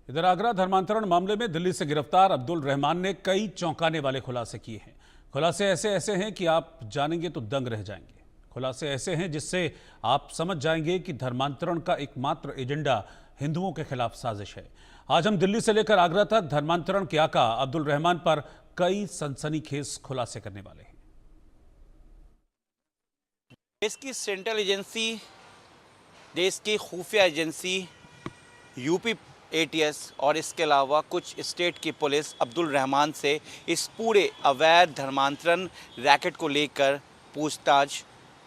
इधर आगरा धर्मांतरण मामले में दिल्ली से गिरफ्तार अब्दुल रहमान ने कई चौंकाने वाले खुलासे किए हैं। खुलासे ऐसे ऐसे हैं कि आप जानेंगे तो दंग रह जाएंगे। खुलासे ऐसे हैं जिससे आप समझ जाएंगे कि धर्मांतरण का एकमात्र एजेंडा हिंदुओं के खिलाफ साजिश है। आज हम दिल्ली से लेकर आगरा तक धर्मांतरण के आका अब्दुल रहमान पर कई सनसनीखेज खुलासे करने वाले हैं। देश की सेंट्रल एजेंसी, देश की खुफिया एजेंसी यूपी एटीएस और इसके अलावा कुछ स्टेट की पुलिस अब्दुल रहमान से इस पूरे अवैध धर्मांतरण रैकेट को लेकर पूछताछ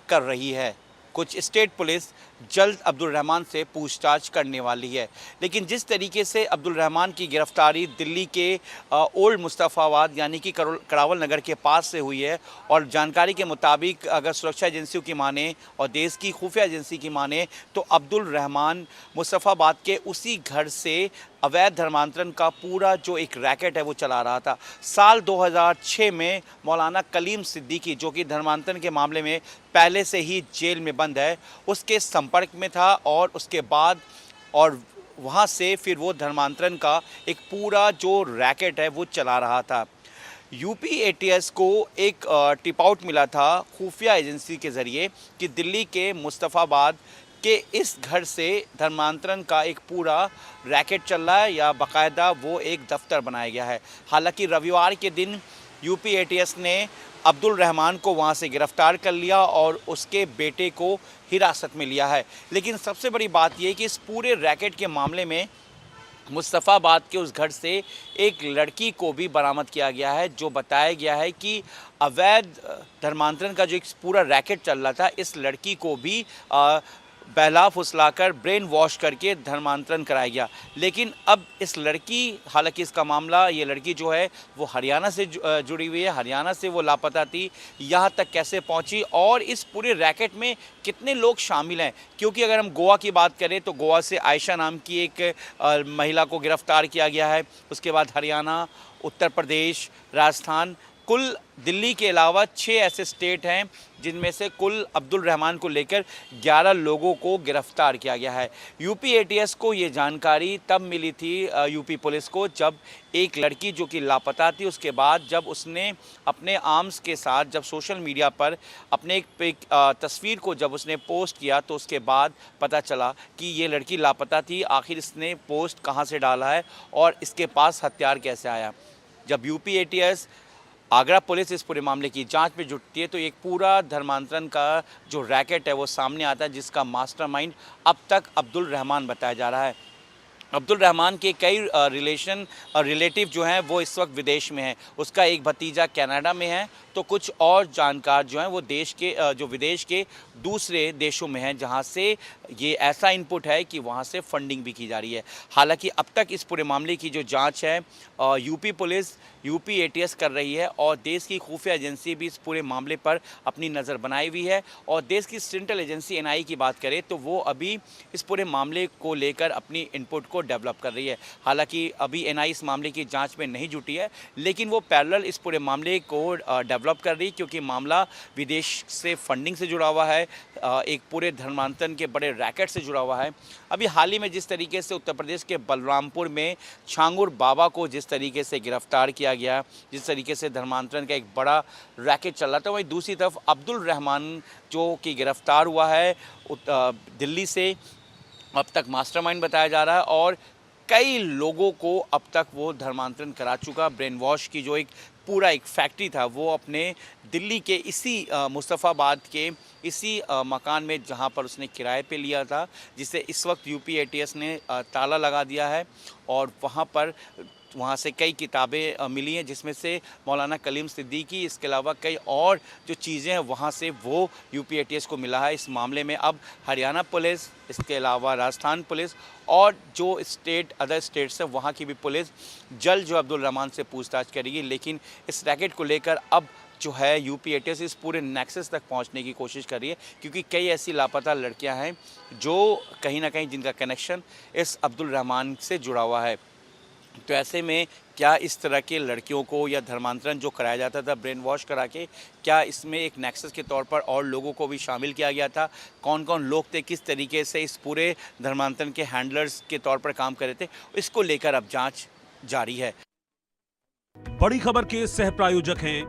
कर रही है। कुछ स्टेट पुलिस जल्द अब्दुल रहमान से पूछताछ करने वाली है। लेकिन जिस तरीके से अब्दुल रहमान की गिरफ्तारी दिल्ली के ओल्ड मुस्तफ़ाबाद यानी कि करावल नगर के पास से हुई है, और जानकारी के मुताबिक अगर सुरक्षा एजेंसियों की माने और देश की खुफिया एजेंसी की माने तो अब्दुल रहमान मुस्तफ़ाबाद के उसी घर से अवैध धर्मांतरण का पूरा जो एक रैकेट है वो चला रहा था। साल 2006 में मौलाना कलीम सिद्दीकी, जो कि धर्मांतरण के मामले में पहले से ही जेल में बंद है, उसके संपर्क में था और उसके बाद और वहाँ से फिर वो धर्मांतरण का एक पूरा जो रैकेट है वो चला रहा था। यूपी एटीएस को एक टिप आउट मिला था खुफिया एजेंसी के ज़रिए कि दिल्ली के मुस्तफ़ाबाद के इस घर से धर्मांतरण का एक पूरा रैकेट चल रहा है, या बाकायदा वो एक दफ्तर बनाया गया है। हालांकि रविवार के दिन यूपी एटीएस ने अब्दुल रहमान को वहां से गिरफ्तार कर लिया और उसके बेटे को हिरासत में लिया है। लेकिन सबसे बड़ी बात यह कि इस पूरे रैकेट के मामले में मुस्तफ़ाबाद के उस घर से एक लड़की को भी बरामद किया गया है, जो बताया गया है कि अवैध धर्मांतरण का जो एक पूरा रैकेट चल रहा था, इस लड़की को भी बहला फुसलाकर ब्रेन वॉश करके धर्मांतरण कराया गया। लेकिन अब इस लड़की, हालांकि इसका मामला, ये लड़की जो है वो हरियाणा से जुड़ी हुई है, हरियाणा से वो लापता थी, यहाँ तक कैसे पहुँची और इस पूरे रैकेट में कितने लोग शामिल हैं। क्योंकि अगर हम गोवा की बात करें तो गोवा से आयशा नाम की एक महिला को गिरफ्तार किया गया है। उसके बाद हरियाणा, उत्तर प्रदेश, राजस्थान, कुल दिल्ली के अलावा 6 ऐसे स्टेट हैं जिनमें से कुल अब्दुल रहमान को लेकर 11 लोगों को गिरफ्तार किया गया है। यूपी एटीएस को ये जानकारी तब मिली थी यूपी पुलिस को, जब एक लड़की जो कि लापता थी, उसके बाद जब उसने अपने आर्म्स के साथ जब सोशल मीडिया पर अपने एक तस्वीर को जब उसने पोस्ट किया तो उसके बाद पता चला कि ये लड़की लापता थी। आखिर इसने पोस्ट कहाँ से डाला है और इसके पास हथियार कैसे आया। जब यूपी एटीएस, आगरा पुलिस इस पूरे मामले की जांच में जुटती है तो एक पूरा धर्मांतरण का जो रैकेट है वो सामने आता है, जिसका मास्टरमाइंड अब तक अब्दुल रहमान बताया जा रहा है। अब्दुल रहमान के कई रिलेटिव जो हैं वो इस वक्त विदेश में हैं। उसका एक भतीजा कनाडा में है, तो कुछ और जानकार जो हैं वो देश के जो विदेश के दूसरे देशों में हैं, जहां से ये ऐसा इनपुट है कि वहां से फंडिंग भी की जा रही है। हालांकि अब तक इस पूरे मामले की जो जांच है यूपी पुलिस, यूपी एटीएस कर रही है, और देश की खुफिया एजेंसी भी इस पूरे मामले पर अपनी नज़र बनाई हुई है। और देश की सेंट्रल एजेंसी एनआई की बात करें तो वो अभी इस पूरे मामले को लेकर अपनी इनपुट को डेवलप कर रही है। हालांकि अभी एनआई इस मामले की जांच में नहीं जुटी है, लेकिन वो पैरेलल इस पूरे मामले को डेवलप कर रही है, क्योंकि मामला विदेश से फंडिंग से जुड़ा हुआ है, एक पूरे धर्मांतरण के बड़े रैकेट से जुड़ा हुआ है। अभी हाल ही में जिस तरीके से उत्तर प्रदेश के बलरामपुर में छांगुर बाबा को जिस तरीके से गिरफ्तार किया गया, जिस तरीके से धर्मांतरण का एक बड़ा रैकेट चल रहा था, वहीं दूसरी तरफ अब्दुल रहमान जो कि गिरफ्तार हुआ है दिल्ली से, अब तक मास्टरमाइंड बताया जा रहा है और कई लोगों को अब तक वो धर्मांतरण करा चुका। ब्रेन वॉश की जो एक पूरा एक फैक्ट्री था वो अपने दिल्ली के इसी मुस्तफ़ाबाद के इसी मकान में, जहां पर उसने किराए पे लिया था, जिसे इस वक्त यूपी एटीएस ने ताला लगा दिया है। और वहाँ से कई किताबें मिली हैं, जिसमें से मौलाना कलीम सिद्दीकी, इसके अलावा कई और जो चीज़ें हैं वहाँ से वो यूपी एटीएस को मिला है। इस मामले में अब हरियाणा पुलिस, इसके अलावा राजस्थान पुलिस और जो अदर स्टेट्स हैं वहाँ की भी पुलिस जल्द जो अब्दुल रहमान से पूछताछ करेगी। लेकिन इस रैकेट को लेकर अब जो है यूपी एटीएस इस पूरे नेक्सस तक पहुंचने की कोशिश कर रही है, क्योंकि कई ऐसी लापता लड़कियां हैं जो कहीं ना कहीं जिनका कनेक्शन इस अब्दुल रहमान से जुड़ा हुआ है। तो ऐसे में क्या इस तरह के लड़कियों को या धर्मांतरण जो कराया जाता था ब्रेन वॉश करा के, क्या इसमें एक नेक्सस के तौर पर और लोगों को भी शामिल किया गया था? कौन कौन लोग थे, किस तरीके से इस पूरे धर्मांतरण के हैंडलर्स के तौर पर काम कर रहे थे, इसको लेकर अब जांच जारी है। बड़ी खबर के सह प्रायोजक हैं